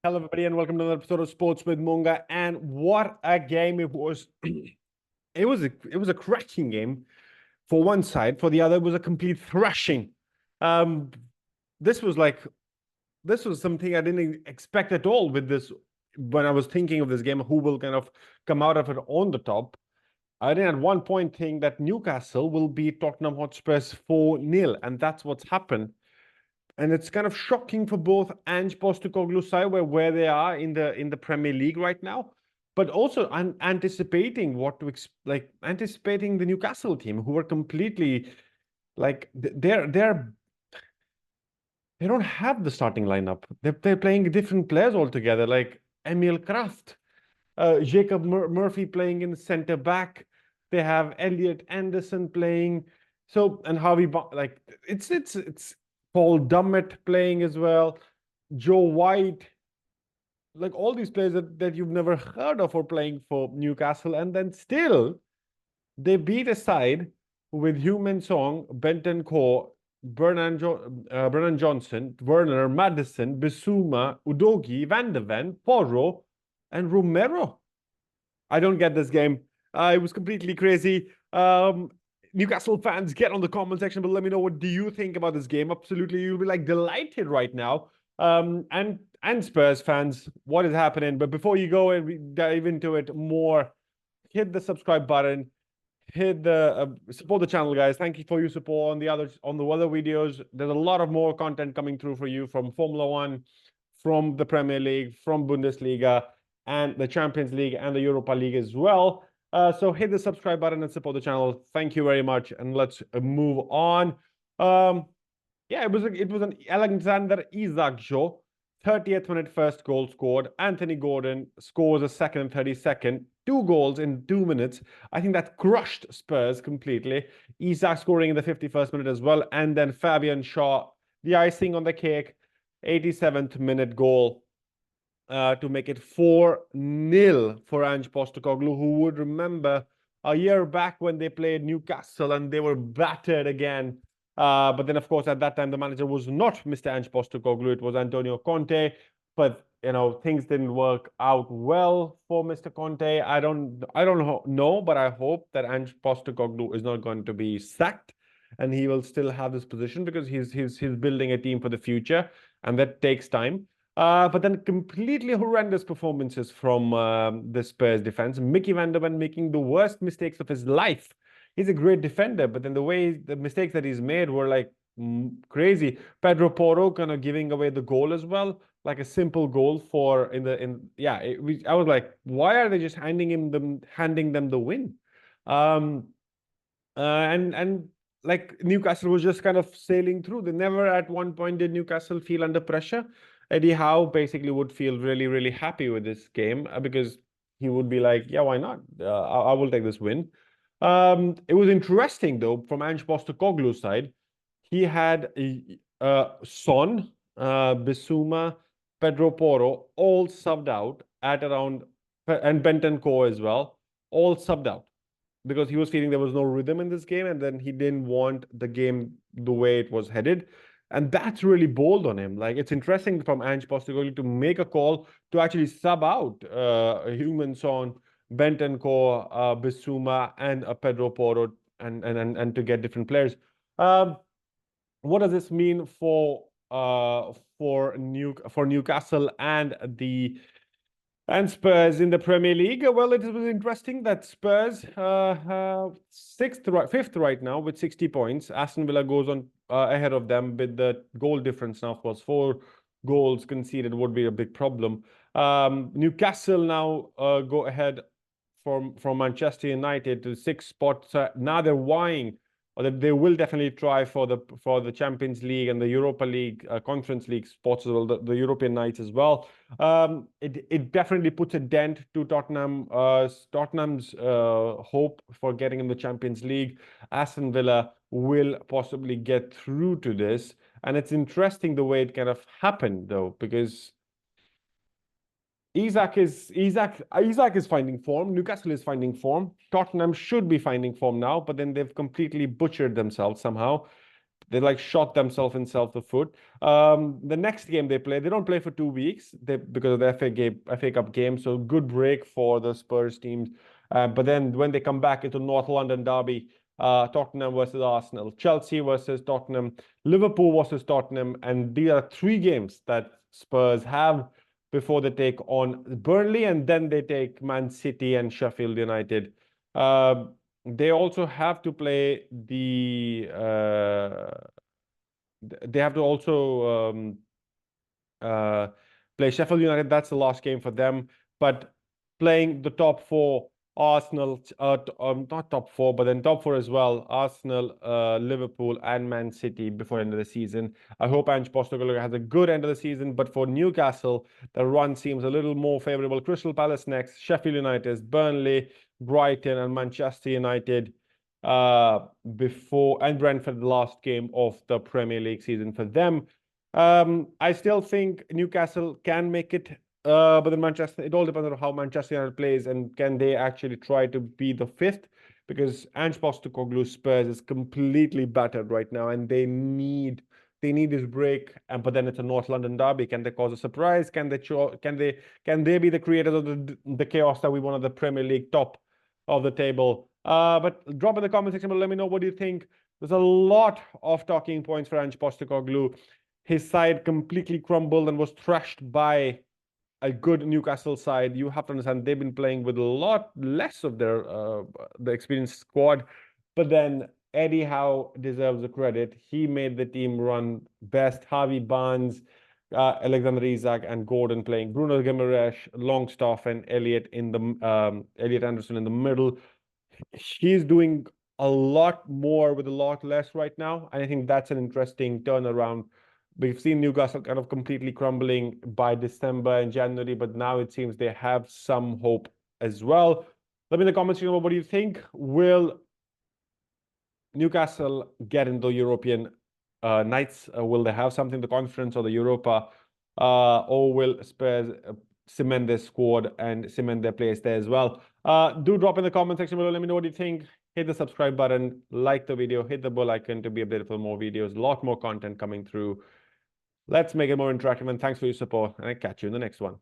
Hello, everybody, and welcome to another episode of Sports with Mongha. And what a game it was! It was a cracking game for one side. For the other, it was a complete thrashing. Um, this was something I didn't expect at all. With this, when I was thinking of this game, who will kind of come out of it on the top? I didn't at one point think that Newcastle will beat Tottenham Hotspurs 4-0, and that's what's happened. And it's kind of shocking for both Ange Postecoglou side where they are in the Premier League right now, but also anticipating anticipating the Newcastle team, who are completely like they don't have the starting lineup. They're playing different players altogether, like Emil Kraft, Jacob Murphy playing in centre back. They have Elliot Anderson playing. So and Harvey like it's Paul Dummett playing as well, Joe White, like all these players that you've never heard of are playing for Newcastle, and then still they beat a side with Heung-min Son, Bentancur, Brennan Johnson, Werner, Madison, Bissouma, Udogie, Van de Ven, Porro, and Romero. I don't get this game. It was completely crazy. Newcastle fans, get on the comment section, but let me know, what do you think about this game? Absolutely, you'll be like delighted right now. And Spurs fans, what is happening? But before you go and we dive into it more, hit the subscribe button, hit the support the channel, guys. Thank you for your support on the other videos. There's a lot of more content coming through for you from Formula One, from the Premier League, from Bundesliga, and the Champions League and the Europa League as well. So hit the subscribe button and support the channel. Thank you very much, and let's move on. Yeah, it was an Alexander Isak show. 30th minute, first goal scored. Anthony Gordon scores a second and 32nd. 2 goals in 2 minutes. I think that crushed Spurs completely. Isak scoring in the 51st minute as well, and then Fabian Schar, the icing on the cake, 87th minute goal. To make it 4-0 for Ange Postecoglou, who would remember a year back when they played Newcastle and they were battered again. But then, of course, at that time, the manager was not Mr. Ange Postecoglou. It was Antonio Conte. But, you know, things didn't work out well for Mr. Conte. I don't know, but I hope that Ange Postecoglou is not going to be sacked and he will still have this position, because he's building a team for the future, and that takes time. But then completely horrendous performances from the Spurs defense. Mickey van der Ven making the worst mistakes of his life. He's a great defender, but then the mistakes that he's made were like crazy. Pedro Porro kind of giving away the goal as well, like a simple goal for I was like, why are they just handing them the win? And like Newcastle was just kind of sailing through. They never at one point did Newcastle feel under pressure. Eddie Howe basically would feel really, really happy with this game, because he would be like, yeah, why not? I will take this win. It was interesting, though, from Ange Postecoglou's side. He had Son, Bissouma, Pedro Porro all subbed out at around, and Bentancur as well, all subbed out, because he was feeling there was no rhythm in this game, and then he didn't want the game the way it was headed. And that's really bold on him. Like, it's interesting from Ange Postecoglou to make a call to actually sub out Heung-min Son, Bentancur, Bissouma, and Pedro Porro, and to get different players. What does this mean for Newcastle and Spurs in the Premier League? Well, it was interesting that Spurs fifth right now with 60 points. Aston Villa goes on ahead of them with the goal difference now. Of course, 4 goals conceded would be a big problem. Newcastle now go ahead from Manchester United to 6 spots. Now they're vying, or that they will definitely try for the Champions League and the Europa League, Conference League spots as well, the European nights as well. It definitely puts a dent to Tottenham's hope for getting in the Champions League. Aston Villa will possibly get through to this, and it's interesting the way it kind of happened, though, because Isak is finding form. Newcastle is finding form. Tottenham should be finding form now, but then they've completely butchered themselves somehow. they like shot themselves in the foot. The next game they play, they don't play for 2 weeks because of the FA Cup game. So good break for the Spurs teams. But then when they come back into North London derby, Tottenham versus Arsenal, Chelsea versus Tottenham, Liverpool versus Tottenham, and these are 3 games that Spurs have before they take on Burnley, and then they take Man City and Sheffield United. They also have to play they have to also play Sheffield United. That's the last game for them. But playing the top 4, Arsenal, not top 4, but then top 4 as well, Arsenal, Liverpool, and Man City before the end of the season. I hope Ange Postecoglou has a good end of the season. But for Newcastle, the run seems a little more favorable. Crystal Palace next, Sheffield United, Burnley, Brighton, and Manchester United before, and Brentford, the last game of the Premier League season for them. I still think Newcastle can make it, but then Manchester, it all depends on how Manchester United plays and can they actually try to be the 5th, because Ange Postecoglou Spurs is completely battered right now and they need this break. And but then it's a North London derby. Can they cause a surprise? Can they be the creators of the chaos that we wanted the Premier League top of the table? But drop in the comment section below. Let me know what do you think. There's a lot of talking points for Ange Postecoglou. His side completely crumbled and was thrashed by a good Newcastle side. You have to understand they've been playing with a lot less of their the experienced squad. But then Eddie Howe deserves the credit. He made the team run best. Harvey Barnes, Alexander Isak, and Gordon playing. Bruno Guimaraes, Longstaff, and Elliot Anderson in the middle. He's doing a lot more with a lot less right now. And I think that's an interesting turnaround. We've seen Newcastle kind of completely crumbling by December and January, but now it seems they have some hope as well. Let me in the comments know what do you think. Will Newcastle get into European nights? Will they have something, the conference or the Europa? Or will Spurs cement their squad and cement their place there as well? Do drop in the comment section below. Let me know what you think. Hit the subscribe button, like the video, hit the bell icon to be updated for more videos. A lot more content coming through. Let's make it more interactive, and thanks for your support, and I'll catch you in the next one.